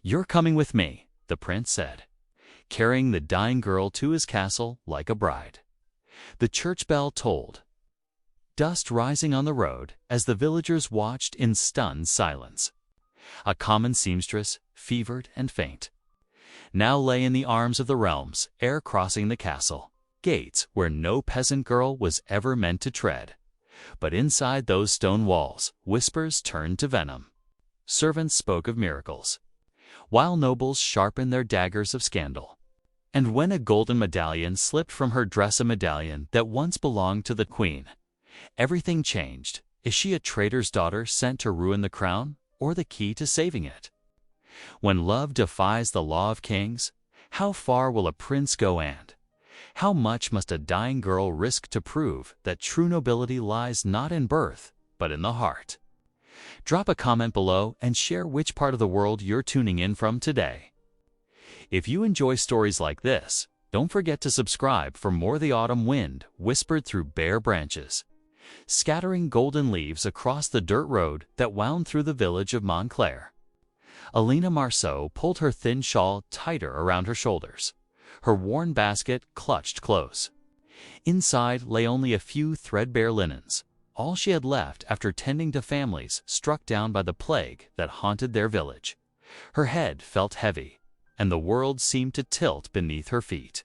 "You're coming with me," the prince said, carrying the dying girl to his castle like a bride. The church bell tolled, dust rising on the road as the villagers watched in stunned silence. A common seamstress, fevered and faint, now lay in the arms of the realms ere crossing the castle gates where no peasant girl was ever meant to tread. But inside those stone walls, whispers turned to venom. Servants spoke of miracles, while nobles sharpened their daggers of scandal. And when a golden medallion slipped from her dress, a medallion that once belonged to the queen, everything changed. Is she a traitor's daughter sent to ruin the crown, or the key to saving it? When love defies the law of kings, how far will a prince go, and how much must a dying girl risk to prove that true nobility lies not in birth, but in the heart? Drop a comment below and share which part of the world you're tuning in from today. If you enjoy stories like this, don't forget to subscribe for more. The autumn wind whispered through bare branches, scattering golden leaves across the dirt road that wound through the village of Montclair. Alina Marceau pulled her thin shawl tighter around her shoulders, her worn basket clutched close. Inside lay only a few threadbare linens, all she had left after tending to families struck down by the plague that haunted their village. Her head felt heavy, and the world seemed to tilt beneath her feet.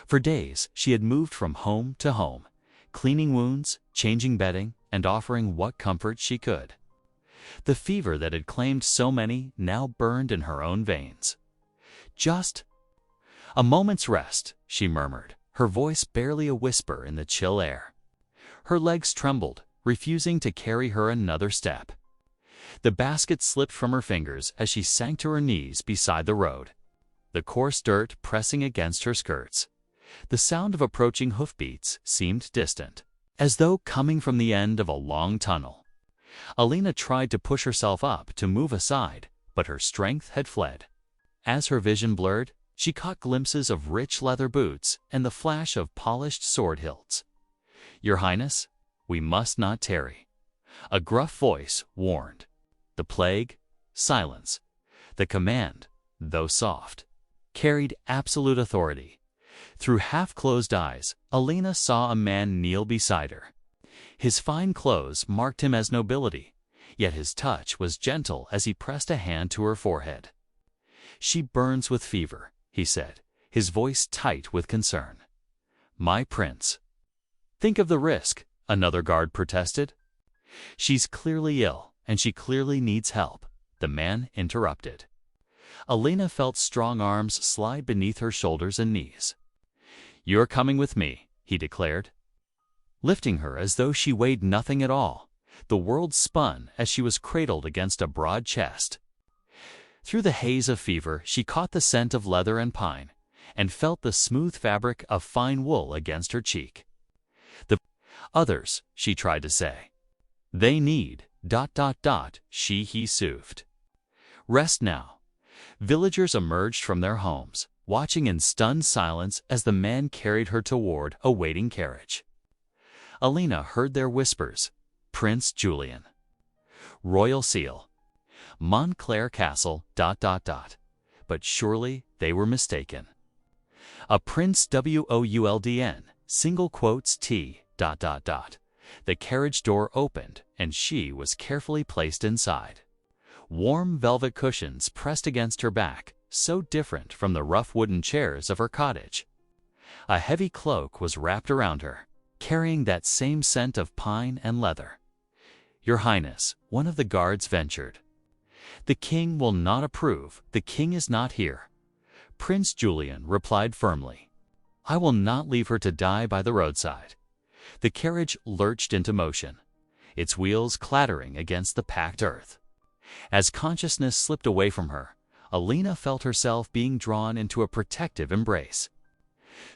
For days she had moved from home to home, cleaning wounds, changing bedding, and offering what comfort she could. The fever that had claimed so many now burned in her own veins. "Just a moment's rest," she murmured, her voice barely a whisper in the chill air. Her legs trembled, refusing to carry her another step. The basket slipped from her fingers as she sank to her knees beside the road, the coarse dirt pressing against her skirts. The sound of approaching hoofbeats seemed distant, as though coming from the end of a long tunnel. Alina tried to push herself up to move aside, but her strength had fled. As her vision blurred, she caught glimpses of rich leather boots and the flash of polished sword hilts. "Your Highness, we must not tarry," a gruff voice warned. The plague, silence. The command, though soft, carried absolute authority. Through half-closed eyes, Alina saw a man kneel beside her. His fine clothes marked him as nobility, yet his touch was gentle as he pressed a hand to her forehead. "She burns with fever," he said, his voice tight with concern. "My prince." "Think of the risk," another guard protested. "She's clearly ill, and she clearly needs help," the man interrupted. Alina felt strong arms slide beneath her shoulders and knees. "You're coming with me," he declared, lifting her as though she weighed nothing at all. The world spun as she was cradled against a broad chest. Through the haze of fever, she caught the scent of leather and pine, and felt the smooth fabric of fine wool against her cheek. "The others," she tried to say. "They need, .. he soothed. "Rest now." Villagers emerged from their homes, watching in stunned silence as the man carried her toward a waiting carriage. Alina heard their whispers. "Prince Julian. Royal seal. Montclair Castle, .. But surely they were mistaken. A Prince Wouldn, single quotes T.. The carriage door opened, and she was carefully placed inside. Warm velvet cushions pressed against her back, so different from the rough wooden chairs of her cottage. A heavy cloak was wrapped around her, carrying that same scent of pine and leather. "Your Highness," one of the guards ventured. "The king will not approve. The king is not here." Prince Julian replied firmly. "I will not leave her to die by the roadside." The carriage lurched into motion, its wheels clattering against the packed earth. As consciousness slipped away from her, Alina felt herself being drawn into a protective embrace.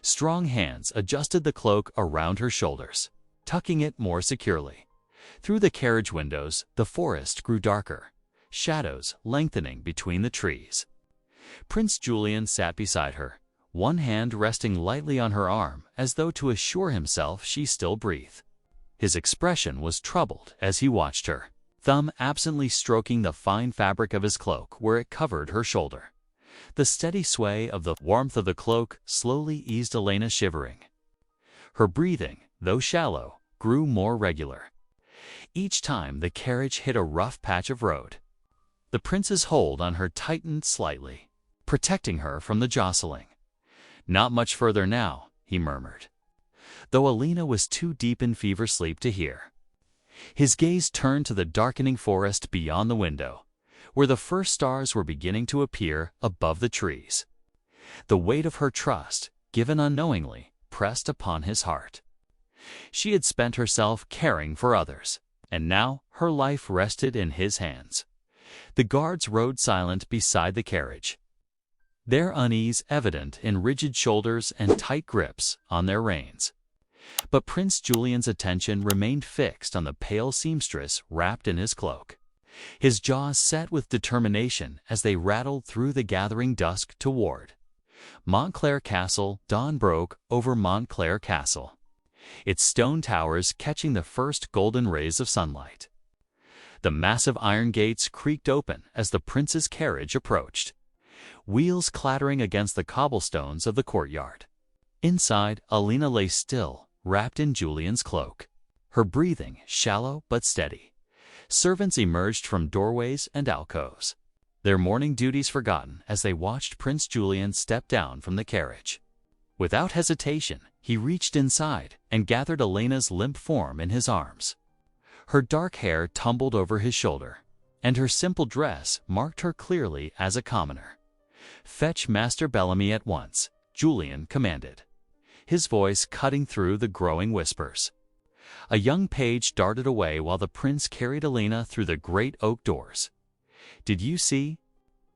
Strong hands adjusted the cloak around her shoulders, tucking it more securely. Through the carriage windows, the forest grew darker, shadows lengthening between the trees. Prince Julian sat beside her, one hand resting lightly on her arm as though to assure himself she still breathed. His expression was troubled as he watched her. thumb absently stroking the fine fabric of his cloak where it covered her shoulder. The steady sway of the warmth of the cloak slowly eased Elena shivering. Her breathing, though shallow, grew more regular. Each time the carriage hit a rough patch of road, the prince's hold on her tightened slightly, protecting her from the jostling. "Not much further now," he murmured, though Elena was too deep in fever sleep to hear. His gaze turned to the darkening forest beyond the window, where the first stars were beginning to appear above the trees. The weight of her trust, given unknowingly, pressed upon his heart. She had spent herself caring for others, and now her life rested in his hands. The guards rode silent beside the carriage, their unease evident in rigid shoulders and tight grips on their reins. But Prince Julian's attention remained fixed on the pale seamstress wrapped in his cloak, his jaws set with determination as they rattled through the gathering dusk toward Montclair Castle. Dawn broke over Montclair Castle, its stone towers catching the first golden rays of sunlight. The massive iron gates creaked open as the prince's carriage approached, wheels clattering against the cobblestones of the courtyard. Inside, Elena lay still, wrapped in Julian's cloak, her breathing shallow but steady. Servants emerged from doorways and alcoves, their morning duties forgotten as they watched Prince Julian step down from the carriage. Without hesitation, he reached inside and gathered Elena's limp form in his arms. Her dark hair tumbled over his shoulder, and her simple dress marked her clearly as a commoner. "Fetch Master Bellamy at once," Julian commanded, his voice cutting through the growing whispers. A young page darted away while the prince carried Elena through the great oak doors. "Did you see?"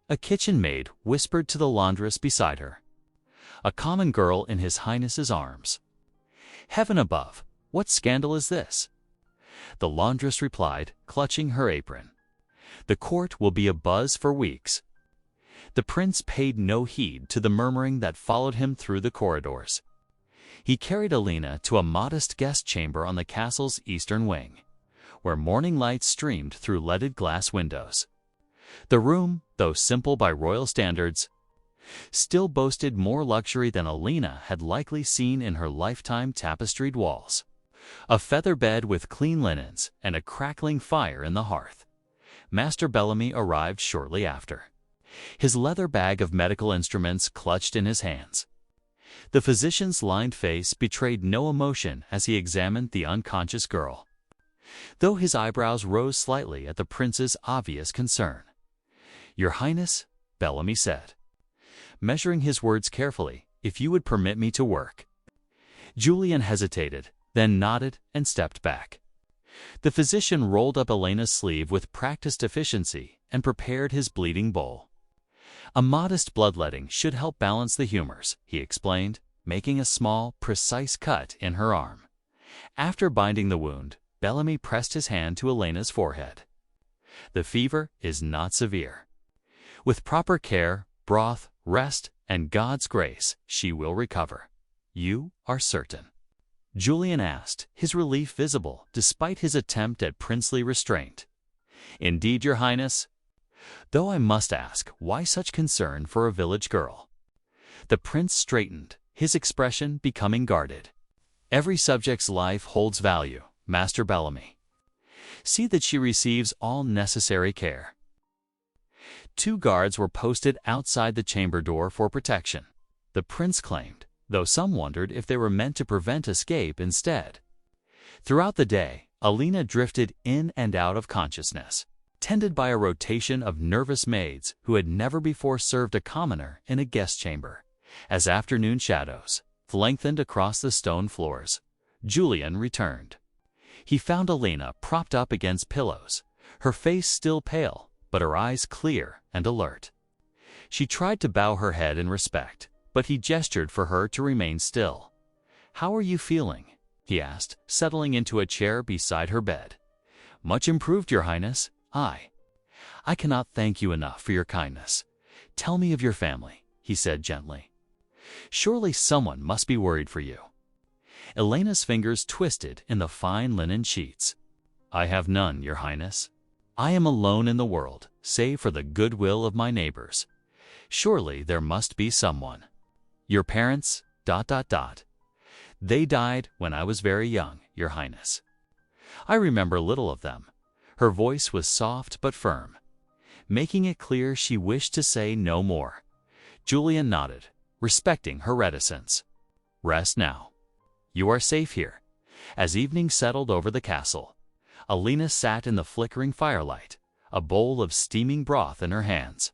a kitchen maid whispered to the laundress beside her. "A common girl in His Highness's arms." "Heaven above, what scandal is this?" the laundress replied, clutching her apron. "The court will be abuzz for weeks." The prince paid no heed to the murmuring that followed him through the corridors. He carried Elena to a modest guest chamber on the castle's eastern wing, where morning light streamed through leaded glass windows. The room, though simple by royal standards, still boasted more luxury than Elena had likely seen in her lifetime. Tapestried walls, a feather bed with clean linens, and a crackling fire in the hearth. Master Bellamy arrived shortly after, his leather bag of medical instruments clutched in his hands. The physician's lined face betrayed no emotion as he examined the unconscious girl, though his eyebrows rose slightly at the prince's obvious concern. "Your Highness," Bellamy said, measuring his words carefully, "if you would permit me to work." Julian hesitated, then nodded and stepped back. The physician rolled up Elena's sleeve with practiced efficiency and prepared his bleeding bowl. "A modest bloodletting should help balance the humors," he explained, making a small, precise cut in her arm. After binding the wound, Bellamy pressed his hand to Elena's forehead. "The fever is not severe. With proper care, broth, rest, and God's grace, she will recover. You are certain?" Julian asked, his relief visible despite his attempt at princely restraint. "Indeed, Your Highness. Though I must ask, why such concern for a village girl?" The prince straightened, his expression becoming guarded. "Every subject's life holds value, Master Bellamy. See that she receives all necessary care." 2 guards were posted outside the chamber door for protection, the prince claimed, though some wondered if they were meant to prevent escape instead. Throughout the day, Elena drifted in and out of consciousness, tended by a rotation of nervous maids who had never before served a commoner in a guest chamber. As afternoon shadows lengthened across the stone floors, Julian returned. He found Elena propped up against pillows, her face still pale, but her eyes clear and alert. She tried to bow her head in respect, but he gestured for her to remain still. "How are you feeling?" he asked, settling into a chair beside her bed. "Much improved, Your Highness. I cannot thank you enough for your kindness. Tell me of your family," he said gently. "Surely someone must be worried for you." Elena's fingers twisted in the fine linen sheets. "I have none, Your Highness." I am alone in the world, save for the goodwill of my neighbors. Surely there must be someone. Your parents, ... They died when I was very young, Your Highness. I remember little of them. Her voice was soft but firm, making it clear she wished to say no more. Julian nodded, respecting her reticence. Rest now. You are safe here. As evening settled over the castle, Alina sat in the flickering firelight, a bowl of steaming broth in her hands.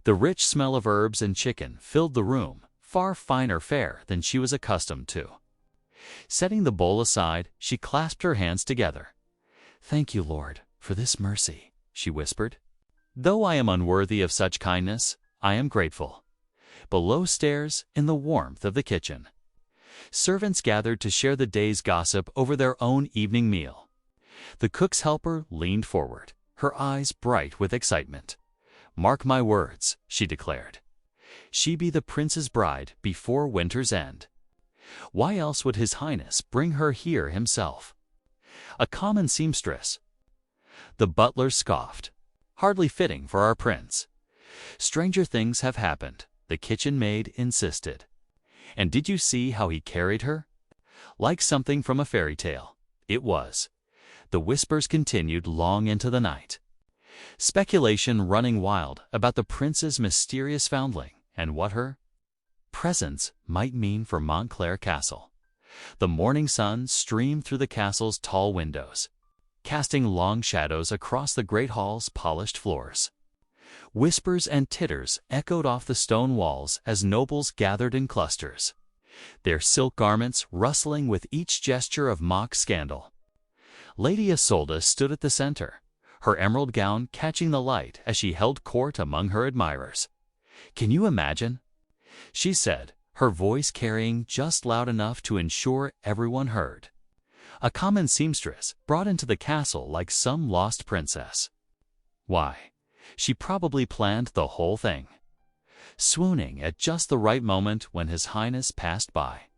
The rich smell of herbs and chicken filled the room, far finer fare than she was accustomed to. Setting the bowl aside, she clasped her hands together. "Thank you, Lord, for this mercy," she whispered. "Though I am unworthy of such kindness, I am grateful." Below stairs, in the warmth of the kitchen, servants gathered to share the day's gossip over their own evening meal. The cook's helper leaned forward, her eyes bright with excitement. "Mark my words," she declared. "She be the prince's bride before winter's end. Why else would His Highness bring her here himself? A common seamstress?" The butler scoffed. "Hardly fitting for our prince." "Stranger things have happened," the kitchen maid insisted. "And did you see how he carried her? Like something from a fairy tale. It was." The whispers continued long into the night, speculation running wild about the prince's mysterious foundling and what her presence might mean for Montclair Castle. The morning sun streamed through the castle's tall windows, casting long shadows across the great hall's polished floors. Whispers and titters echoed off the stone walls as nobles gathered in clusters, their silk garments rustling with each gesture of mock scandal. Lady Isolde stood at the center, her emerald gown catching the light as she held court among her admirers. "Can you imagine?" she said, her voice carrying just loud enough to ensure everyone heard. "A common seamstress brought into the castle like some lost princess. Why, she probably planned the whole thing." Swooning at just the right moment when His Highness passed by,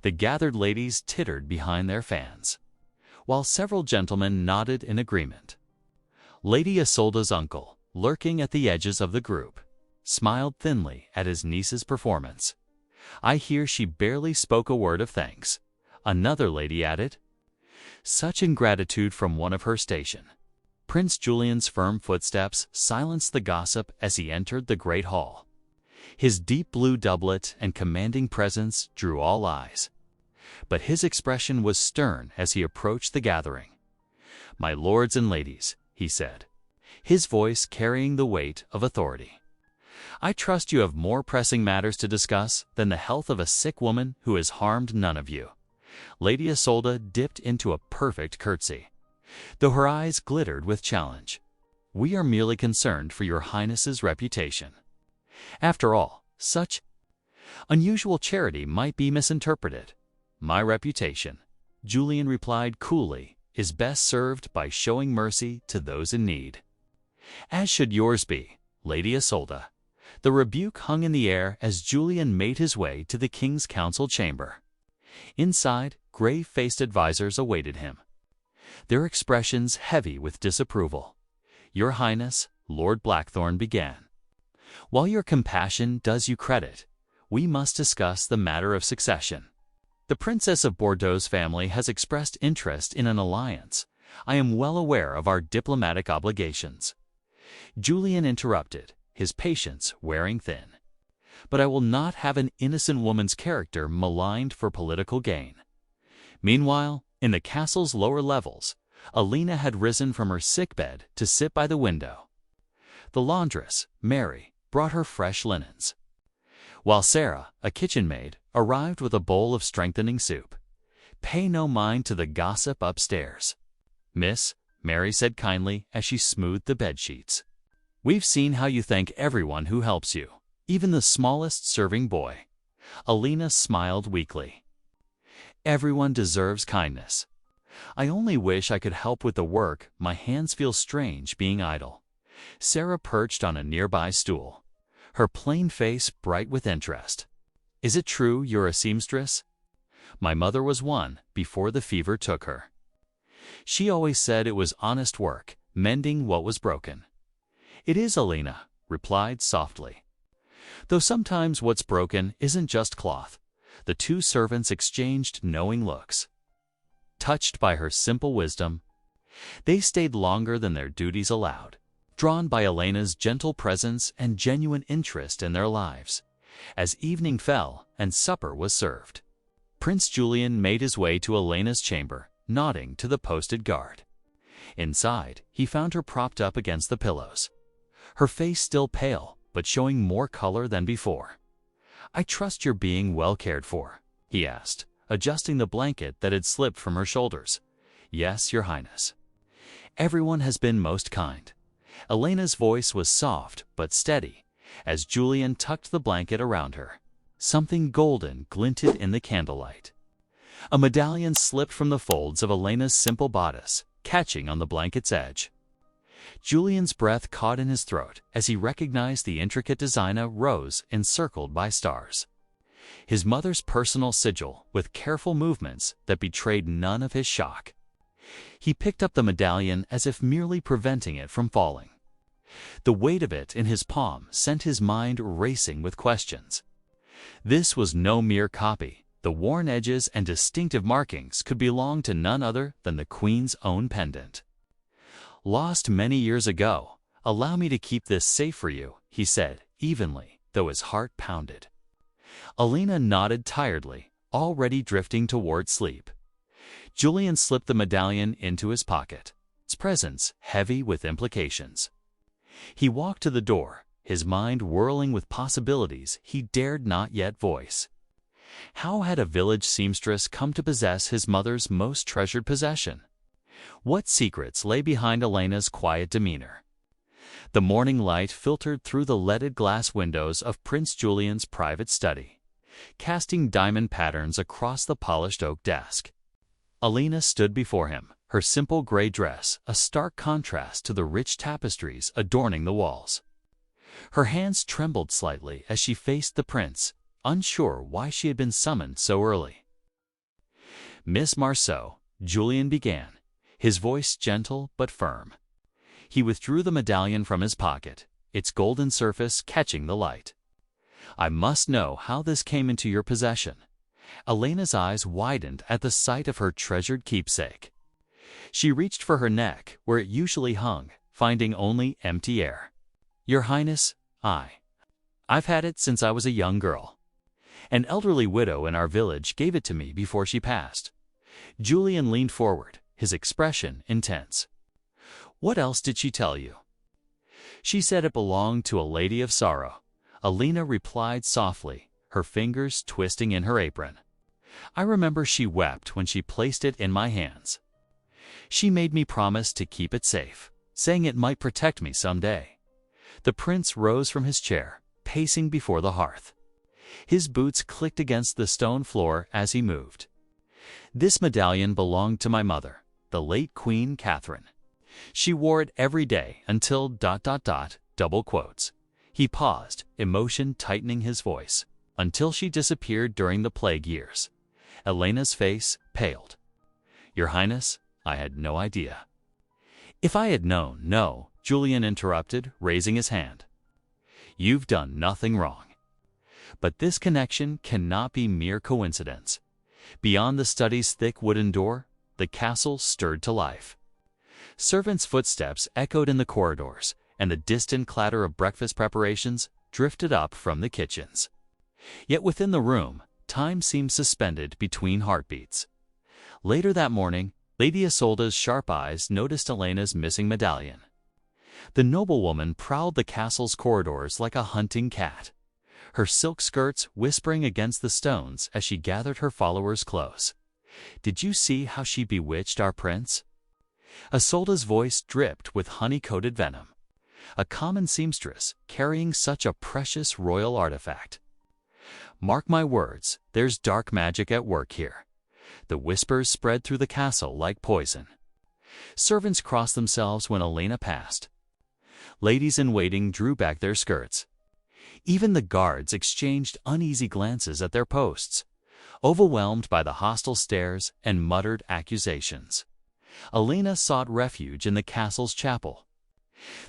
the gathered ladies tittered behind their fans, while several gentlemen nodded in agreement. Lady Isolde's uncle, lurking at the edges of the group, smiled thinly at his niece's performance. "I hear she barely spoke a word of thanks," another lady added. "Such ingratitude from one of her station." Prince Julian's firm footsteps silenced the gossip as he entered the great hall. His deep blue doublet and commanding presence drew all eyes, but his expression was stern as he approached the gathering. "My lords and ladies," he said, his voice carrying the weight of authority, "I trust you have more pressing matters to discuss than the health of a sick woman who has harmed none of you." Lady Isolde dipped into a perfect curtsy, though her eyes glittered with challenge. "We are merely concerned for Your Highness's reputation. After all, such unusual charity might be misinterpreted." "My reputation," Julian replied coolly, "is best served by showing mercy to those in need." "As should yours be, Lady Isolde." The rebuke hung in the air as Julian made his way to the king's council chamber. Inside, grave-faced advisors awaited him, their expressions heavy with disapproval. "Your Highness," Lord Blackthorne began, "while your compassion does you credit, we must discuss the matter of succession. The Princess of Bordeaux's family has expressed interest in an alliance. I am well aware of our diplomatic obligations." Julian interrupted, his patience wearing thin. "But I will not have an innocent woman's character maligned for political gain." Meanwhile, in the castle's lower levels, Alina had risen from her sickbed to sit by the window. The laundress, Mary, brought her fresh linens, while Sarah, a kitchen maid, arrived with a bowl of strengthening soup. "Pay no mind to the gossip upstairs, Miss," Mary said kindly as she smoothed the bedsheets. "We've seen how you thank everyone who helps you, even the smallest serving boy." Alina smiled weakly. "Everyone deserves kindness. I only wish I could help with the work. My hands feel strange being idle." Sarah perched on a nearby stool, her plain face bright with interest. "Is it true you're a seamstress?" "My mother was one before the fever took her. She always said it was honest work, mending what was broken. "It is, Alina," replied softly. Though sometimes what's broken isn't just cloth. The two servants exchanged knowing looks. Touched by her simple wisdom, they stayed longer than their duties allowed, drawn by Elena's gentle presence and genuine interest in their lives. As evening fell and supper was served, Prince Julian made his way to Elena's chamber, nodding to the posted guard. Inside, he found her propped up against the pillows, her face still pale, but showing more color than before. "I trust you're being well cared for," he asked, adjusting the blanket that had slipped from her shoulders. "Yes, Your Highness. Everyone has been most kind." Elena's voice was soft but steady as Julian tucked the blanket around her. Something golden glinted in the candlelight. A medallion slipped from the folds of Elena's simple bodice, catching on the blanket's edge. Julian's breath caught in his throat as he recognized the intricate design of rose encircled by stars. His mother's personal sigil with careful movements that betrayed none of his shock. He picked up the medallion as if merely preventing it from falling. The weight of it in his palm sent his mind racing with questions. This was no mere copy. The worn edges and distinctive markings could belong to none other than the Queen's own pendant. "Lost many years ago. Allow me to keep this safe for you," he said evenly, though his heart pounded. Alina nodded tiredly, already drifting toward sleep. Julian slipped the medallion into his pocket, its presence heavy with implications. He walked to the door, his mind whirling with possibilities he dared not yet voice. How had a village seamstress come to possess his mother's most treasured possession? What secrets lay behind Elena's quiet demeanor? The morning light filtered through the leaded glass windows of Prince Julian's private study, casting diamond patterns across the polished oak desk. Alina stood before him, her simple gray dress a stark contrast to the rich tapestries adorning the walls. Her hands trembled slightly as she faced the prince, unsure why she had been summoned so early. "Miss Marceau," Julian began, his voice gentle but firm. He withdrew the medallion from his pocket, its golden surface catching the light. "I must know how this came into your possession." Elena's eyes widened at the sight of her treasured keepsake. She reached for her neck, where it usually hung, finding only empty air. "Your Highness, I've had it since I was a young girl. An elderly widow in our village gave it to me before she passed." Julian leaned forward, his expression intense. "What else did she tell you?" "She said it belonged to a lady of sorrow," Alina replied softly, her fingers twisting in her apron. "I remember she wept when she placed it in my hands. She made me promise to keep it safe, saying it might protect me someday." The prince rose from his chair, pacing before the hearth. His boots clicked against the stone floor as he moved. "This medallion belonged to my mother, the late Queen Catherine. She wore it every day until ... double quotes. He paused, emotion tightening his voice, "until she disappeared during the plague years." Elena's face paled. "Your Highness, I had no idea." "If I had known, no," Julian interrupted, raising his hand. "You've done nothing wrong. But this connection cannot be mere coincidence." Beyond the study's thick wooden door, the castle stirred to life. Servants' footsteps echoed in the corridors, and the distant clatter of breakfast preparations drifted up from the kitchens. Yet within the room, time seemed suspended between heartbeats. Later that morning, Lady Isolda's sharp eyes noticed Elena's missing medallion. The noblewoman prowled the castle's corridors like a hunting cat, her silk skirts whispering against the stones as she gathered her followers close. "Did you see how she bewitched our prince?" Isolda's voice dripped with honey-coated venom. A common seamstress carrying such a precious royal artifact. "Mark my words, there's dark magic at work here." The whispers spread through the castle like poison. Servants crossed themselves when Elena passed. Ladies-in-waiting drew back their skirts. Even the guards exchanged uneasy glances at their posts, overwhelmed by the hostile stares and muttered accusations. Alina sought refuge in the castle's chapel.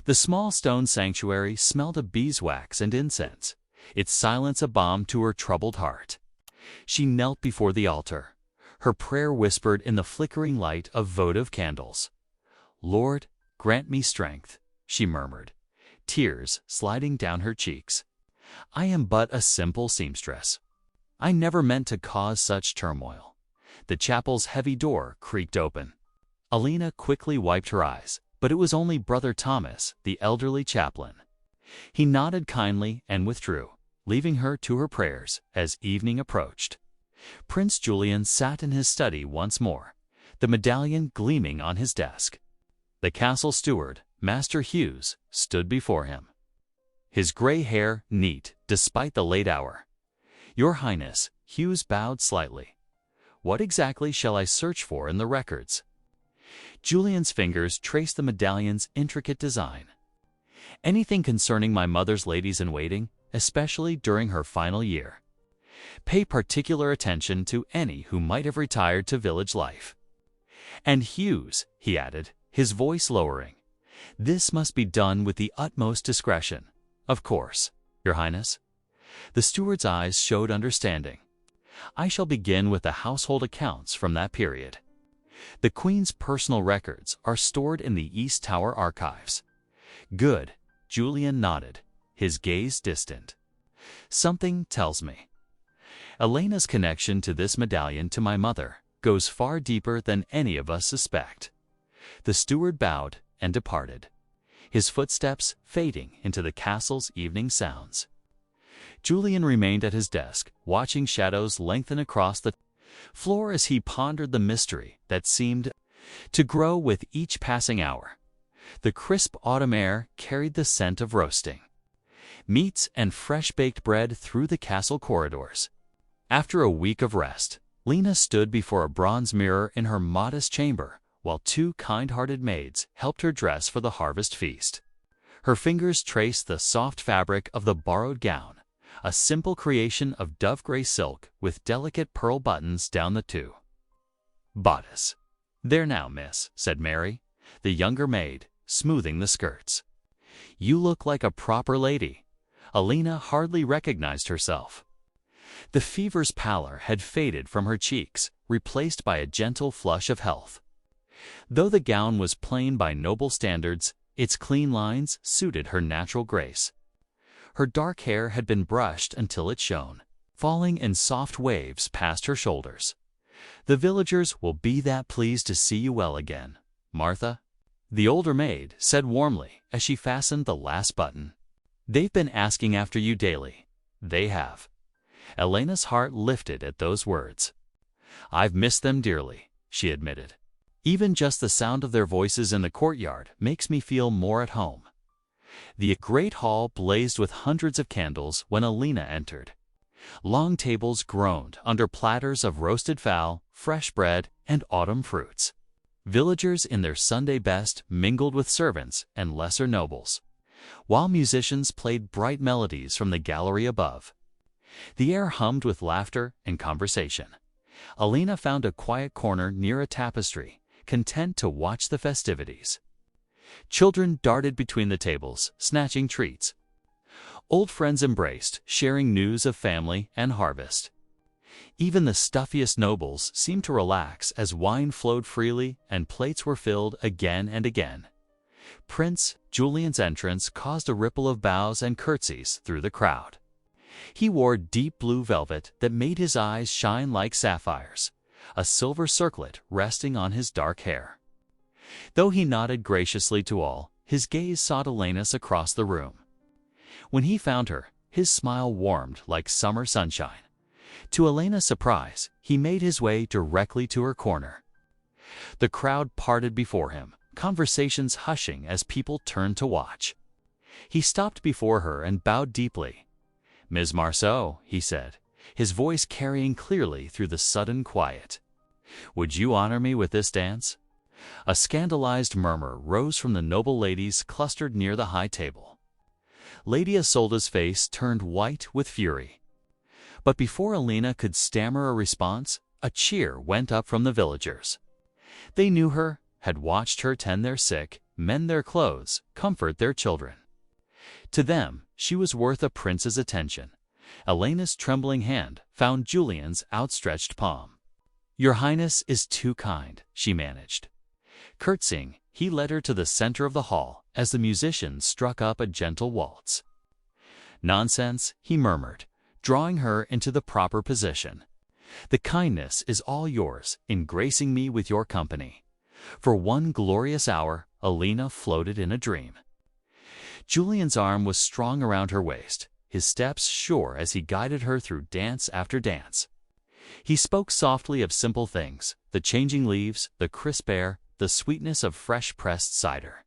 The small stone sanctuary smelled of beeswax and incense, its silence a balm to her troubled heart. She knelt before the altar, her prayer whispered in the flickering light of votive candles. "Lord, grant me strength," she murmured, tears sliding down her cheeks. "I am but a simple seamstress. I never meant to cause such turmoil." The chapel's heavy door creaked open. Alina quickly wiped her eyes, but it was only Brother Thomas, the elderly chaplain. He nodded kindly and withdrew, leaving her to her prayers as evening approached. Prince Julian sat in his study once more, the medallion gleaming on his desk. The castle steward, Master Hughes, stood before him, his gray hair neat despite the late hour. "Your Highness," Hughes bowed slightly. "What exactly shall I search for in the records?" Julian's fingers traced the medallion's intricate design. "Anything concerning my mother's ladies-in-waiting, especially during her final year. Pay particular attention to any who might have retired to village life. And Hughes," he added, his voice lowering, "this must be done with the utmost discretion." "Of course, Your Highness." The steward's eyes showed understanding. "I shall begin with the household accounts from that period. The Queen's personal records are stored in the East Tower archives." "Good." Julian nodded, his gaze distant. "Something tells me Elena's connection to this medallion to my mother goes far deeper than any of us suspect." The steward bowed and departed, his footsteps fading into the castle's evening sounds. Julian remained at his desk, watching shadows lengthen across the floor as he pondered the mystery that seemed to grow with each passing hour. The crisp autumn air carried the scent of roasting meats and fresh-baked bread through the castle corridors. After a week of rest, Lena stood before a bronze mirror in her modest chamber, while two kind-hearted maids helped her dress for the harvest feast. Her fingers traced the soft fabric of the borrowed gown, a simple creation of dove-gray silk with delicate pearl buttons down the two. "Bodice." "There now, miss," said Mary, the younger maid, smoothing the skirts. "You look like a proper lady." Alina hardly recognized herself. The fever's pallor had faded from her cheeks, replaced by a gentle flush of health. Though the gown was plain by noble standards, its clean lines suited her natural grace. Her dark hair had been brushed until it shone, falling in soft waves past her shoulders. "The villagers will be that pleased to see you well again, Martha," the older maid said warmly as she fastened the last button. "They've been asking after you daily." "They have." Elena's heart lifted at those words. "I've missed them dearly," she admitted. "Even just the sound of their voices in the courtyard makes me feel more at home." The great hall blazed with hundreds of candles when Alina entered. Long tables groaned under platters of roasted fowl, fresh bread, and autumn fruits. Villagers in their Sunday best mingled with servants and lesser nobles, while musicians played bright melodies from the gallery above. The air hummed with laughter and conversation. Alina found a quiet corner near a tapestry, content to watch the festivities. Children darted between the tables, snatching treats. Old friends embraced, sharing news of family and harvest. Even the stuffiest nobles seemed to relax as wine flowed freely and plates were filled again and again. Prince Julian's entrance caused a ripple of bows and curtsies through the crowd. He wore deep blue velvet that made his eyes shine like sapphires, a silver circlet resting on his dark hair. Though he nodded graciously to all, his gaze sought Elena's across the room. When he found her, his smile warmed like summer sunshine. To Elena's surprise, he made his way directly to her corner. The crowd parted before him, conversations hushing as people turned to watch. He stopped before her and bowed deeply. "Ms. Marceau," he said, his voice carrying clearly through the sudden quiet. "Would you honor me with this dance?" A scandalized murmur rose from the noble ladies clustered near the high table. Lady Isolda's face turned white with fury. But before Alina could stammer a response, a cheer went up from the villagers. They knew her, had watched her tend their sick, mend their clothes, comfort their children. To them, she was worth a prince's attention. Elena's trembling hand found Julian's outstretched palm. "Your Highness is too kind," she managed. Curtsying, he led her to the center of the hall as the musicians struck up a gentle waltz. "Nonsense," he murmured, drawing her into the proper position. "The kindness is all yours in gracing me with your company." For one glorious hour, Elena floated in a dream. Julian's arm was strong around her waist, his steps sure as he guided her through dance after dance. He spoke softly of simple things, the changing leaves, the crisp air, the sweetness of fresh-pressed cider.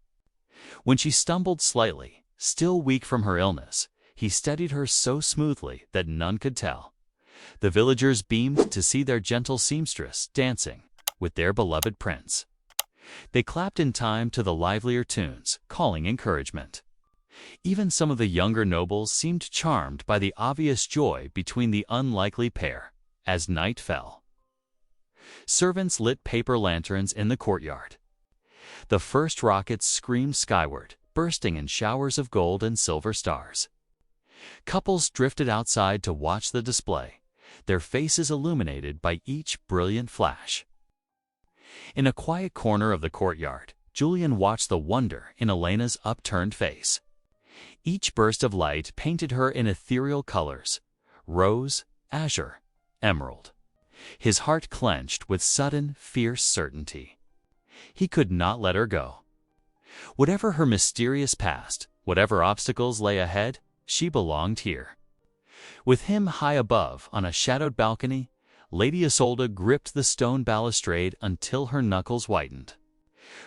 When she stumbled slightly, still weak from her illness, he steadied her so smoothly that none could tell. The villagers beamed to see their gentle seamstress dancing with their beloved prince. They clapped in time to the livelier tunes, calling encouragement. Even some of the younger nobles seemed charmed by the obvious joy between the unlikely pair. As night fell, servants lit paper lanterns in the courtyard. The first rockets screamed skyward, bursting in showers of gold and silver stars. Couples drifted outside to watch the display, their faces illuminated by each brilliant flash. In a quiet corner of the courtyard, Julian watched the wonder in Elena's upturned face. Each burst of light painted her in ethereal colors: rose, azure, emerald. His heart clenched with sudden, fierce certainty. He could not let her go. Whatever her mysterious past, whatever obstacles lay ahead, she belonged here. With him high above on a shadowed balcony, Lady Isolde gripped the stone balustrade until her knuckles whitened.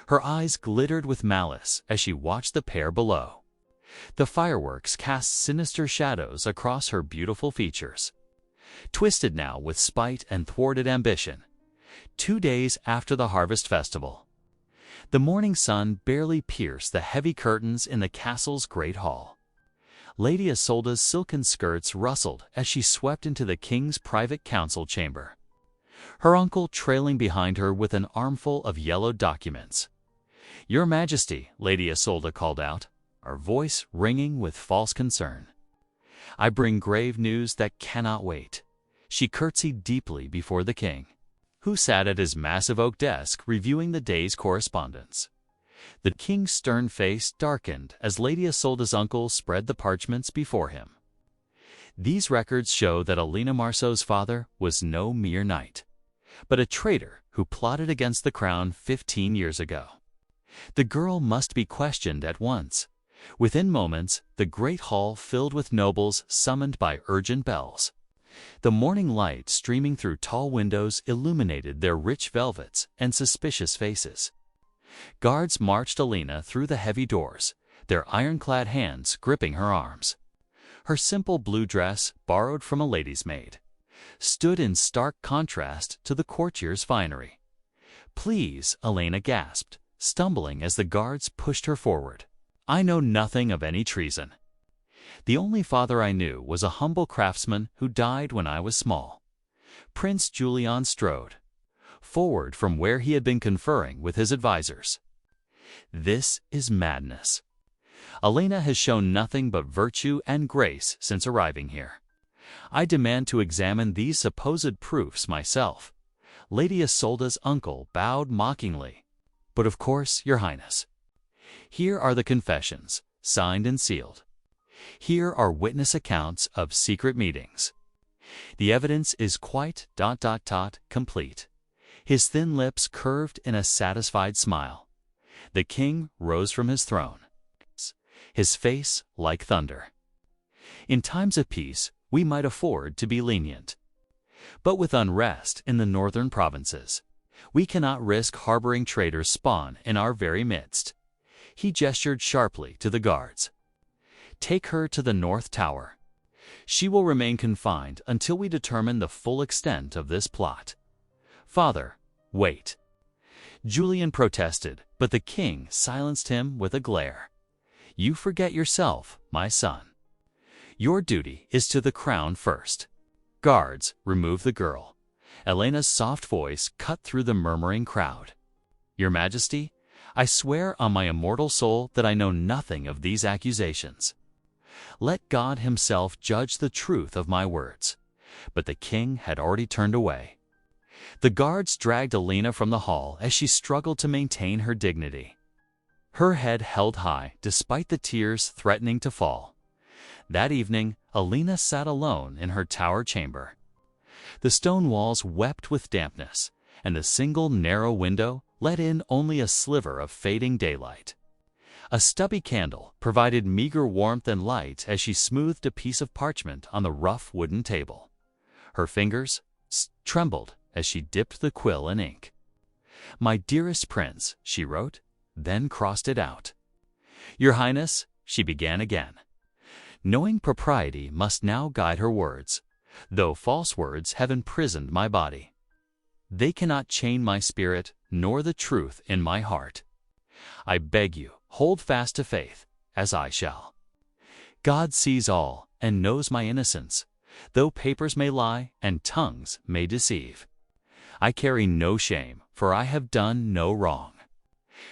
Her eyes glittered with malice as she watched the pair below. The fireworks cast sinister shadows across her beautiful features. Twisted now with spite and thwarted ambition. 2 days after the harvest festival, the morning sun barely pierced the heavy curtains in the castle's great hall. Lady Isolde's silken skirts rustled as she swept into the king's private council chamber, her uncle trailing behind her with an armful of yellowed documents. "Your Majesty," Lady Isolde called out, her voice ringing with false concern. "I bring grave news that cannot wait." She curtsied deeply before the king, who sat at his massive oak desk reviewing the day's correspondence. The king's stern face darkened as Lady Isolde's uncle spread the parchments before him. These records show that Elena Marceau's father was no mere knight, but a traitor who plotted against the crown 15 years ago. The girl must be questioned at once. Within moments, the great hall filled with nobles summoned by urgent bells. The morning light streaming through tall windows illuminated their rich velvets and suspicious faces. Guards marched Elena through the heavy doors, their ironclad hands gripping her arms. Her simple blue dress, borrowed from a lady's maid, stood in stark contrast to the courtier's finery. "Please," Elena gasped, stumbling as the guards pushed her forward. "I know nothing of any treason. The only father I knew was a humble craftsman who died when I was small." Prince Julian strode forward from where he had been conferring with his advisors. "This is madness. Elena has shown nothing but virtue and grace since arriving here. I demand to examine these supposed proofs myself." Lady Isolde's uncle bowed mockingly. "But of course, Your Highness. Here are the confessions, signed and sealed. Here are witness accounts of secret meetings. The evidence is quite ... complete." His thin lips curved in a satisfied smile. The king rose from his throne, his face like thunder. "In times of peace, we might afford to be lenient. But with unrest in the northern provinces, we cannot risk harboring traitors' spawn in our very midst." He gestured sharply to the guards. "Take her to the North Tower. She will remain confined until we determine the full extent of this plot." "Father, wait." Julian protested, but the king silenced him with a glare. "You forget yourself, my son. Your duty is to the crown first. Guards, remove the girl." Elena's soft voice cut through the murmuring crowd. "Your Majesty, I swear on my immortal soul that I know nothing of these accusations. Let God himself judge the truth of my words." But the king had already turned away. The guards dragged Alina from the hall as she struggled to maintain her dignity. Her head held high despite the tears threatening to fall. That evening, Alina sat alone in her tower chamber. The stone walls wept with dampness, and the single narrow window let in only a sliver of fading daylight. A stubby candle provided meager warmth and light as she smoothed a piece of parchment on the rough wooden table. Her fingers trembled as she dipped the quill in ink. "My dearest prince," she wrote, then crossed it out. "Your Highness," she began again. Knowing propriety must now guide her words, though false words have imprisoned my body. They cannot chain my spirit, nor the truth in my heart. I beg you, hold fast to faith, as I shall. God sees all and knows my innocence, though papers may lie and tongues may deceive. I carry no shame, for I have done no wrong.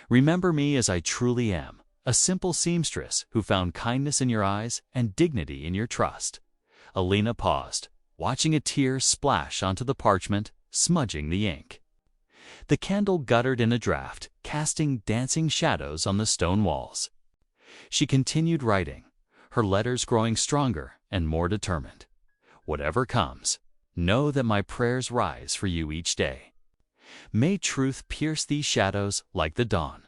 Remember me as I truly am, a simple seamstress who found kindness in your eyes and dignity in your trust." Alina paused, watching a tear splash onto the parchment, smudging the ink. The candle guttered in a draught, casting dancing shadows on the stone walls. She continued writing, her letters growing stronger and more determined. "Whatever comes, know that my prayers rise for you each day. May truth pierce these shadows like the dawn.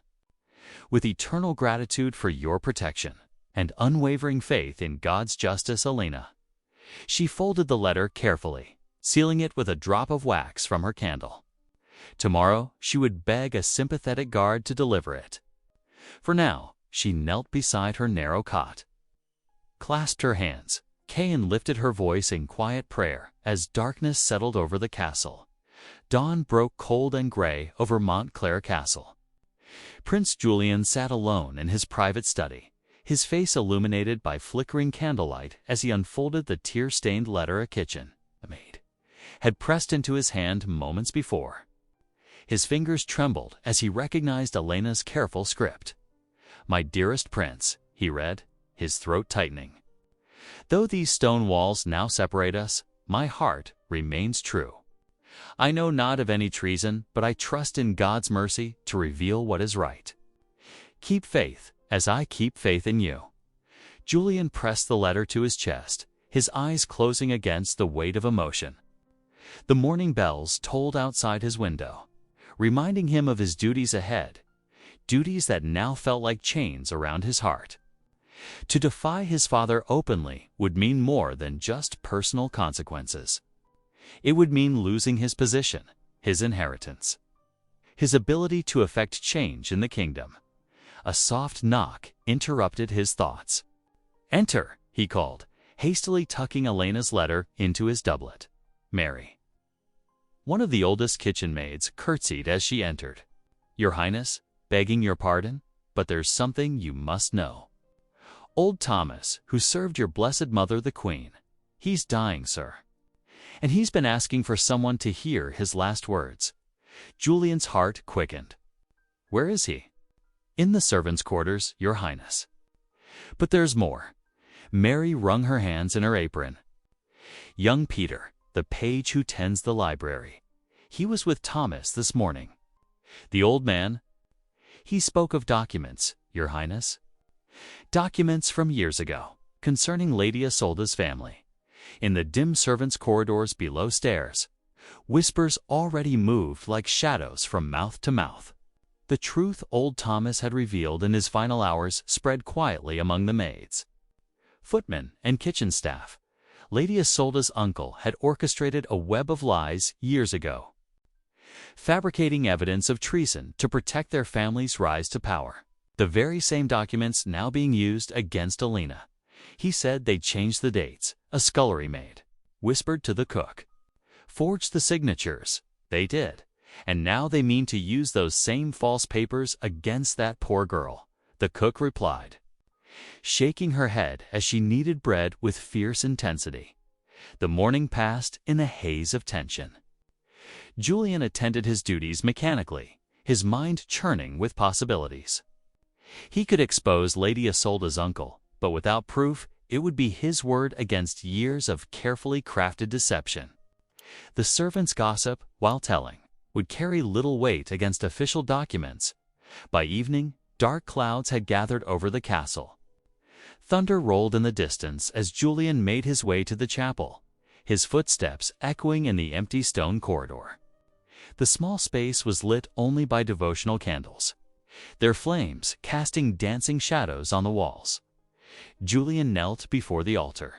With eternal gratitude for your protection and unwavering faith in God's justice, Alina." She folded the letter carefully, sealing it with a drop of wax from her candle. Tomorrow she would beg a sympathetic guard to deliver it. For now, she knelt beside her narrow cot. Clasped her hands, Cain lifted her voice in quiet prayer as darkness settled over the castle. Dawn broke cold and gray over Montclair Castle. Prince Julian sat alone in his private study, his face illuminated by flickering candlelight as he unfolded the tear-stained letter a kitchen maid had pressed into his hand moments before. His fingers trembled as he recognized Alina's careful script. "My dearest prince," he read, his throat tightening. "Though these stone walls now separate us, my heart remains true. I know not of any treason, but I trust in God's mercy to reveal what is right. Keep faith, as I keep faith in you." Julian pressed the letter to his chest, his eyes closing against the weight of emotion. The morning bells tolled outside his window, reminding him of his duties ahead, duties that now felt like chains around his heart. To defy his father openly would mean more than just personal consequences. It would mean losing his position, his inheritance, his ability to effect change in the kingdom. A soft knock interrupted his thoughts. "Enter," he called, hastily tucking Alina's letter into his doublet. "Mary." One of the oldest kitchen maids curtsied as she entered. "Your Highness, begging your pardon, but there's something you must know. Old Thomas, who served your blessed mother the Queen, he's dying, sir. And he's been asking for someone to hear his last words." Julian's heart quickened. "Where is he?" "In the servants' quarters, your Highness." "But there's more." Mary wrung her hands in her apron. "Young Peter, the page who tends the library. He was with Thomas this morning." "The old man?" "He spoke of documents, your Highness. Documents from years ago, concerning Lady Isolda's family. In the dim servants' corridors below stairs, whispers already moved like shadows from mouth to mouth. The truth old Thomas had revealed in his final hours spread quietly among the maids, footmen, and kitchen staff. Lady Isolda's uncle had orchestrated a web of lies years ago, fabricating evidence of treason to protect their family's rise to power. The very same documents now being used against Alina. He said they'd changed the dates, a scullery maid whispered to the cook. Forged the signatures, they did, and now they mean to use those same false papers against that poor girl, the cook replied, shaking her head as she kneaded bread with fierce intensity. The morning passed in a haze of tension. Julian attended his duties mechanically, his mind churning with possibilities. He could expose Lady Isolda's uncle, but without proof, it would be his word against years of carefully crafted deception. The servants' gossip, while telling, would carry little weight against official documents. By evening, dark clouds had gathered over the castle. Thunder rolled in the distance as Julian made his way to the chapel, his footsteps echoing in the empty stone corridor. The small space was lit only by devotional candles, their flames casting dancing shadows on the walls. Julian knelt before the altar,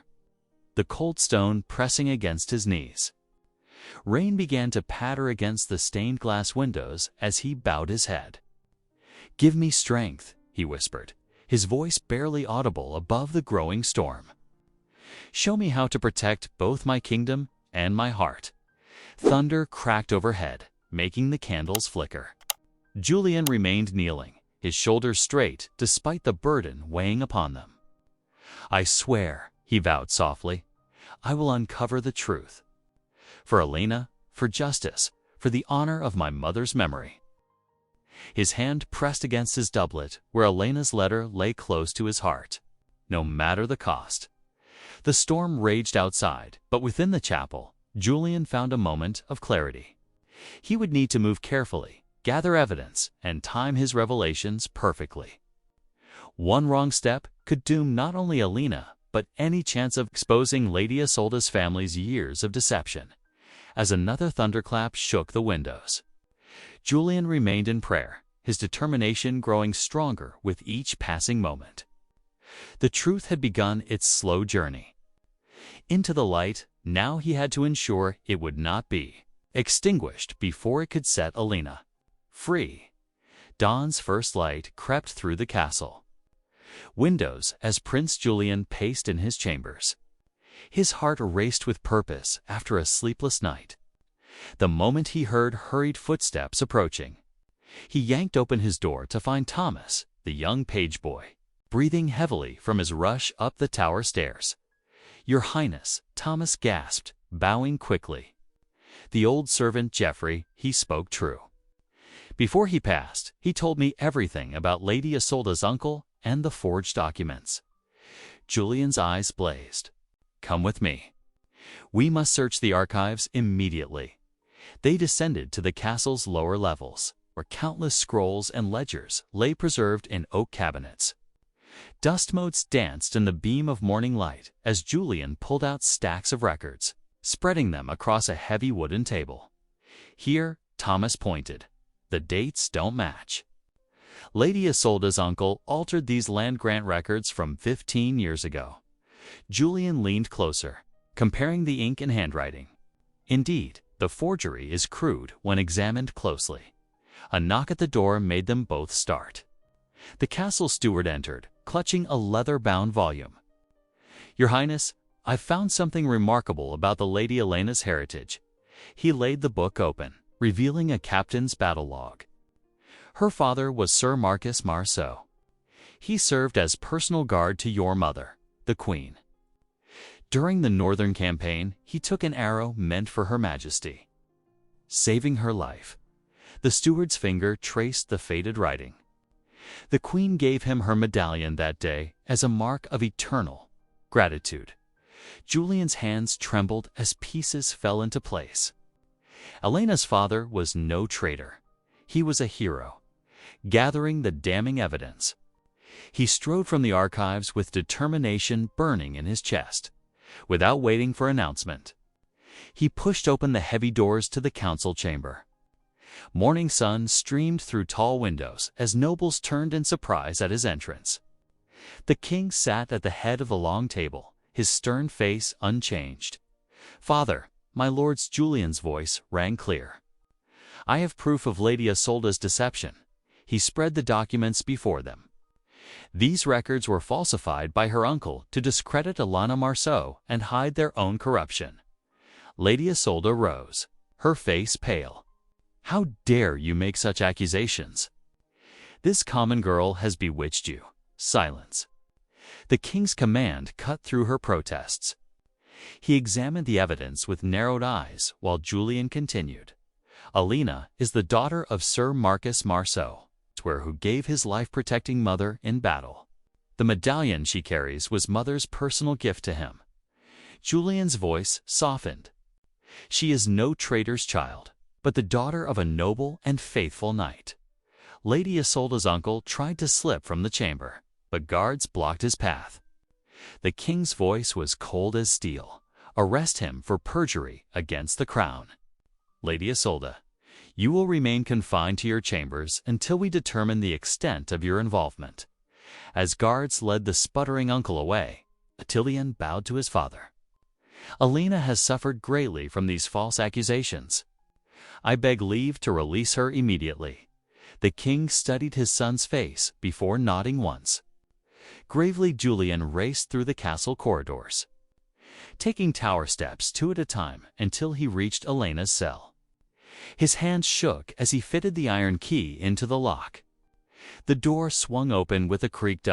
the cold stone pressing against his knees. Rain began to patter against the stained glass windows as he bowed his head. "Give me strength," he whispered, his voice barely audible above the growing storm. "Show me how to protect both my kingdom and my heart." Thunder cracked overhead, making the candles flicker. Julian remained kneeling, his shoulders straight despite the burden weighing upon them. "I swear," he vowed softly, "I will uncover the truth. For Elena, for justice, for the honor of my mother's memory." His hand pressed against his doublet where Elena's letter lay close to his heart. No matter the cost. The storm raged outside, but within the chapel, Julian found a moment of clarity. He would need to move carefully, gather evidence, and time his revelations perfectly. One wrong step could doom not only Elena, but any chance of exposing Lady Isolda's family's years of deception. As another thunderclap shook the windows, Julian remained in prayer, his determination growing stronger with each passing moment. The truth had begun its slow journey into the light. Now he had to ensure it would not be extinguished before it could set Elena free. Dawn's first light crept through the castle windows as Prince Julian paced in his chambers. His heart raced with purpose after a sleepless night. The moment he heard hurried footsteps approaching, he yanked open his door to find Thomas, the young page boy, breathing heavily from his rush up the tower stairs. "Your Highness," Thomas gasped, bowing quickly. The old servant Geoffrey, he spoke true. Before he passed, he told me everything about Lady Isolda's uncle and the forged documents. Julian's eyes blazed. "Come with me. We must search the archives immediately." They descended to the castle's lower levels, where countless scrolls and ledgers lay preserved in oak cabinets. Dust motes danced in the beam of morning light as Julian pulled out stacks of records, spreading them across a heavy wooden table. "Here," Thomas pointed, "the dates don't match. Lady Isolda's uncle altered these land grant records from 15 years ago." Julian leaned closer, comparing the ink and handwriting. Indeed, the forgery is crude when examined closely. A knock at the door made them both start. The castle steward entered, clutching a leather-bound volume. "Your Highness, I've found something remarkable about the Lady Elena's heritage." He laid the book open, revealing a captain's battle log. "Her father was Sir Marcus Marceau. He served as personal guard to your mother, the Queen. During the Northern Campaign, he took an arrow meant for Her Majesty, saving her life." The steward's finger traced the faded writing. "The Queen gave him her medallion that day as a mark of eternal gratitude." Julian's hands trembled as pieces fell into place. Elena's father was no traitor. He was a hero, gathering the damning evidence. He strode from the archives with determination burning in his chest. Without waiting for announcement, he pushed open the heavy doors to the council chamber. Morning sun streamed through tall windows as nobles turned in surprise at his entrance. The king sat at the head of the long table, his stern face unchanged. "Father," my lord's Julian's voice rang clear, "I have proof of Lady Isolda's deception." He spread the documents before them. These records were falsified by her uncle to discredit Elena Marceau and hide their own corruption. Lady Isolda rose, her face pale. "How dare you make such accusations? This common girl has bewitched you." Silence. The king's command cut through her protests. He examined the evidence with narrowed eyes while Julian continued. Alina is the daughter of Sir Marcus Marceau, who gave his life-protecting mother in battle. The medallion she carries was mother's personal gift to him. Julian's voice softened. She is no traitor's child, but the daughter of a noble and faithful knight. Lady Isolda's uncle tried to slip from the chamber, but guards blocked his path. The king's voice was cold as steel. Arrest him for perjury against the crown. Lady Isolda, you will remain confined to your chambers until we determine the extent of your involvement. As guards led the sputtering uncle away, Attilian bowed to his father. Alina has suffered greatly from these false accusations. I beg leave to release her immediately. The king studied his son's face before nodding once. Gravely, Julian raced through the castle corridors, taking tower steps 2 at a time until he reached Elena's cell. His hands shook as he fitted the iron key into the lock. The door swung open with a creak.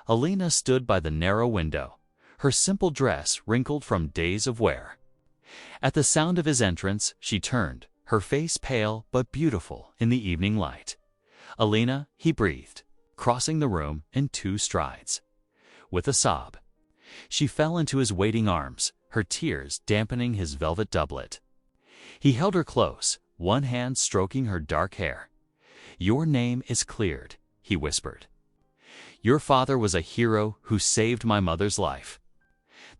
Alina stood by the narrow window, her simple dress wrinkled from days of wear. At the sound of his entrance, she turned, her face pale but beautiful in the evening light. Alina, he breathed, crossing the room in 2 strides. With a sob, she fell into his waiting arms, her tears dampening his velvet doublet. He held her close, one hand stroking her dark hair. "Your name is cleared," he whispered. "Your father was a hero who saved my mother's life."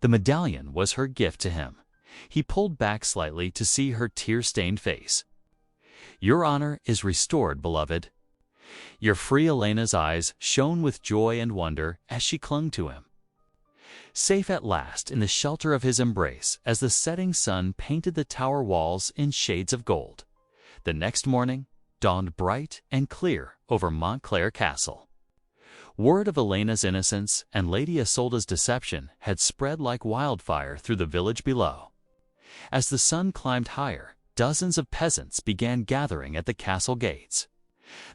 The medallion was her gift to him. He pulled back slightly to see her tear-stained face. "Your honor is restored, beloved." Your free Elena's eyes shone with joy and wonder as she clung to him. Safe at last in the shelter of his embrace as the setting sun painted the tower walls in shades of gold, the next morning dawned bright and clear over Montclair Castle. Word of Elena's innocence and Lady Isolda's deception had spread like wildfire through the village below. As the sun climbed higher, dozens of peasants began gathering at the castle gates,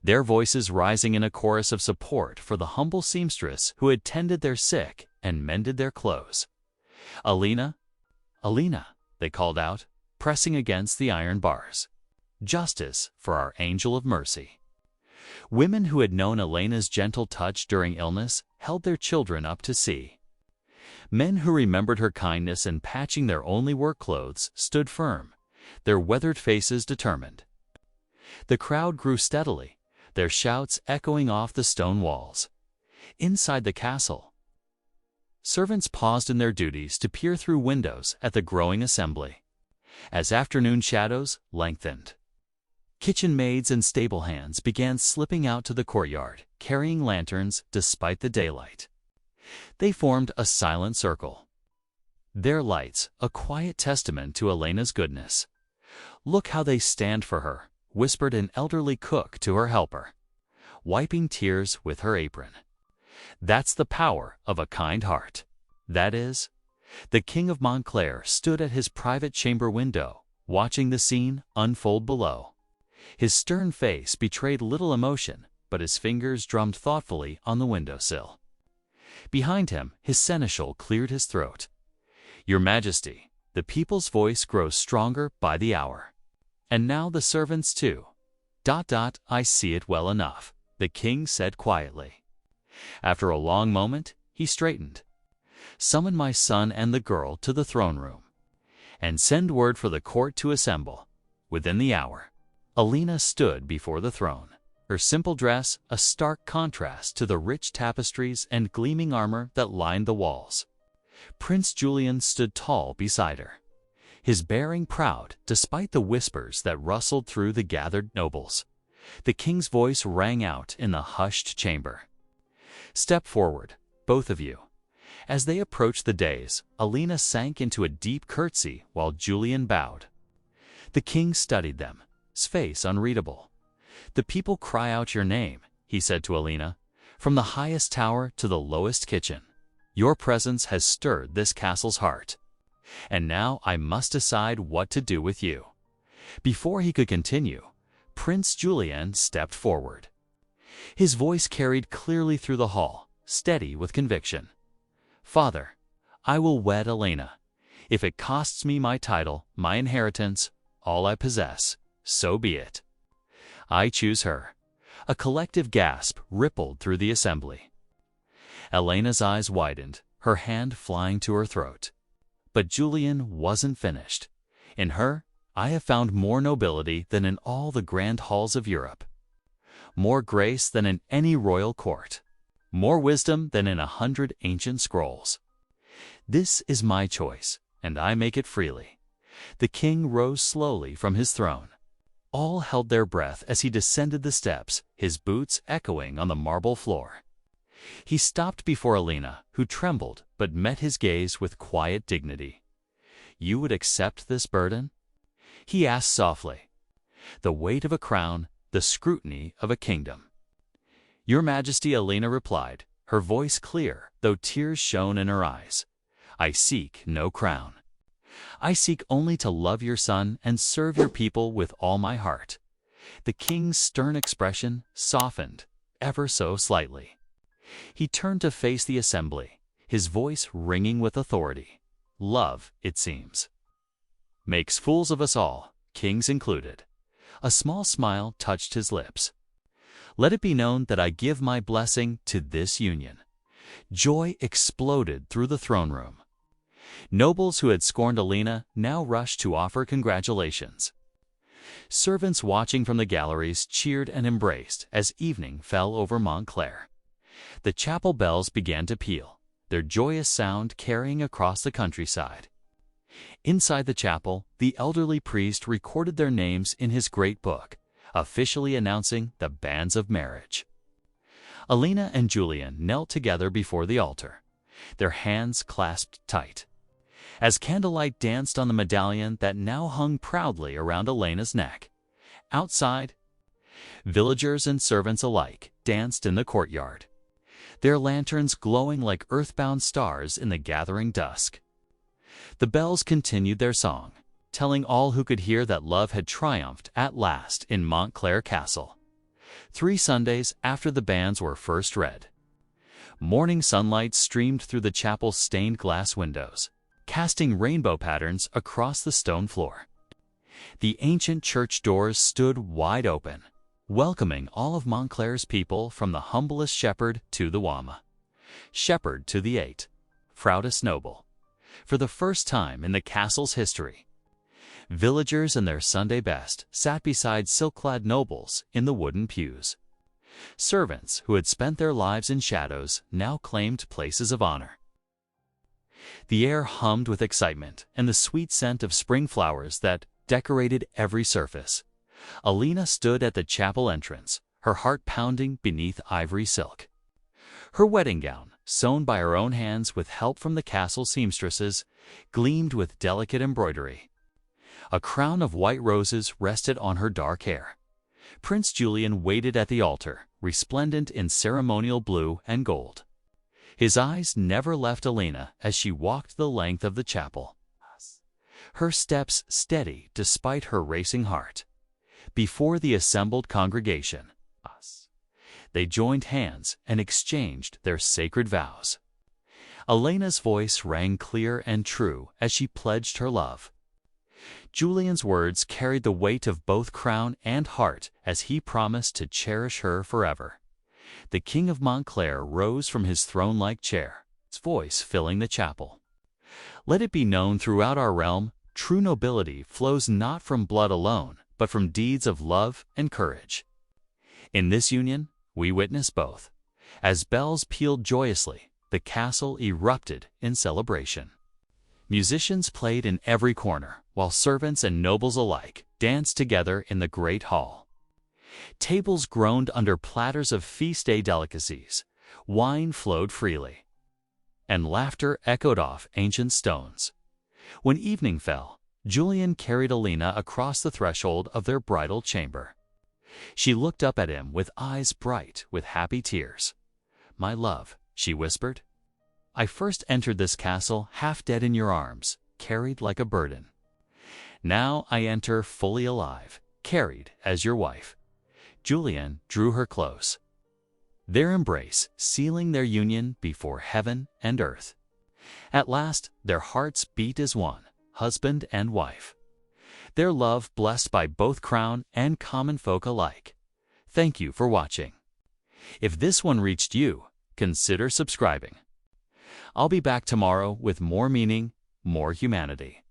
their voices rising in a chorus of support for the humble seamstress who had tended their sick and mended their clothes. "Alina, Alina," they called out, pressing against the iron bars. "Justice for our angel of mercy." Women who had known Elena's gentle touch during illness held their children up to see. Men who remembered her kindness in patching their only work clothes stood firm, their weathered faces determined. The crowd grew steadily, their shouts echoing off the stone walls. Inside the castle, servants paused in their duties to peer through windows at the growing assembly. As afternoon shadows lengthened, kitchen maids and stable hands began slipping out to the courtyard, carrying lanterns despite the daylight. They formed a silent circle, their lights a quiet testament to Elena's goodness. "Look how they stand for her," whispered an elderly cook to her helper, wiping tears with her apron. "That's the power of a kind heart." That is, the King of Montclair stood at his private chamber window, watching the scene unfold below. His stern face betrayed little emotion, but his fingers drummed thoughtfully on the windowsill. Behind him, his seneschal cleared his throat. "Your Majesty, the people's voice grows stronger by the hour. And now the servants too. I see it well enough," the king said quietly. After a long moment, he straightened. "Summon my son and the girl to the throne room, and send word for the court to assemble within the hour." Alina stood before the throne, her simple dress a stark contrast to the rich tapestries and gleaming armor that lined the walls. Prince Julian stood tall beside her, his bearing proud despite the whispers that rustled through the gathered nobles. The king's voice rang out in the hushed chamber. "Step forward, both of you." As they approached the dais, Alina sank into a deep curtsy while Julian bowed. The king studied them, his face unreadable. "The people cry out your name," he said to Alina, "from the highest tower to the lowest kitchen. Your presence has stirred this castle's heart. And now I must decide what to do with you." Before he could continue, Prince Julian stepped forward. His voice carried clearly through the hall, steady with conviction. "Father, I will wed Elena, if it costs me my title, my inheritance, all I possess." so be it. I choose her." A collective gasp rippled through the assembly. Elena's eyes widened, her hand flying to her throat. But Julian wasn't finished. In her, I have found more nobility than in all the grand halls of Europe, more grace than in any royal court, more wisdom than in 100 ancient scrolls. This is my choice, and I make it freely." The king rose slowly from his throne. All held their breath as he descended the steps, his boots echoing on the marble floor. He stopped before Alina, who trembled but met his gaze with quiet dignity. "You would accept this burden?" he asked softly. "The weight of a crown, the scrutiny of a kingdom." "Your Majesty," Alina replied, her voice clear, though tears shone in her eyes. "I seek no crown. I seek only to love your son and serve your people with all my heart." The king's stern expression softened, ever so slightly. He turned to face the assembly, his voice ringing with authority. "Love, it seems, makes fools of us all, kings included." A small smile touched his lips. "Let it be known that I give my blessing to this union." Joy exploded through the throne room. Nobles who had scorned Alina now rushed to offer congratulations. Servants watching from the galleries cheered and embraced as evening fell over Montclair. The chapel bells began to peal, their joyous sound carrying across the countryside. Inside the chapel, the elderly priest recorded their names in his great book, officially announcing the banns of marriage. Alina and Julian knelt together before the altar, their hands clasped tight. As candlelight danced on the medallion that now hung proudly around Elena's neck, outside, villagers and servants alike danced in the courtyard, their lanterns glowing like earthbound stars in the gathering dusk. The bells continued their song, telling all who could hear that love had triumphed at last in Montclair Castle. 3 Sundays after the banns were first read, morning sunlight streamed through the chapel's stained glass windows, casting rainbow patterns across the stone floor. The ancient church doors stood wide open, welcoming all of Montclair's people, from the humblest shepherd to the Wama, shepherd to the 8th, proudest noble. For the first time in the castle's history, villagers in their Sunday best sat beside silk-clad nobles in the wooden pews. Servants who had spent their lives in shadows now claimed places of honor. The air hummed with excitement and the sweet scent of spring flowers that decorated every surface. Alina stood at the chapel entrance, her heart pounding beneath ivory silk. Her wedding gown, sewn by her own hands with help from the castle seamstresses, gleamed with delicate embroidery. A crown of white roses rested on her dark hair. Prince Julian waited at the altar, resplendent in ceremonial blue and gold. His eyes never left Alina as she walked the length of the chapel, her steps steady despite her racing heart. Before the assembled congregation, they joined hands and exchanged their sacred vows. Elena's voice rang clear and true as she pledged her love. Julian's words carried the weight of both crown and heart as he promised to cherish her forever. The King of Montclair rose from his throne-like chair, his voice filling the chapel. "Let it be known throughout our realm, true nobility flows not from blood alone, but from deeds of love and courage. In this union, we witness both." As bells pealed joyously, the castle erupted in celebration. Musicians played in every corner, while servants and nobles alike danced together in the great hall. Tables groaned under platters of feast day delicacies, wine flowed freely, and laughter echoed off ancient stones. When evening fell, Julian carried Alina across the threshold of their bridal chamber. She looked up at him with eyes bright with happy tears. "My love," she whispered, "I first entered this castle half dead in your arms, carried like a burden. Now I enter fully alive, carried as your wife." Julian drew her close, their embrace sealing their union before heaven and earth. At last their hearts beat as one, husband and wife. their love blessed by both crown and common folk alike. Thank you for watching. If this one reached you, consider subscribing. I'll be back tomorrow with more meaning, more humanity.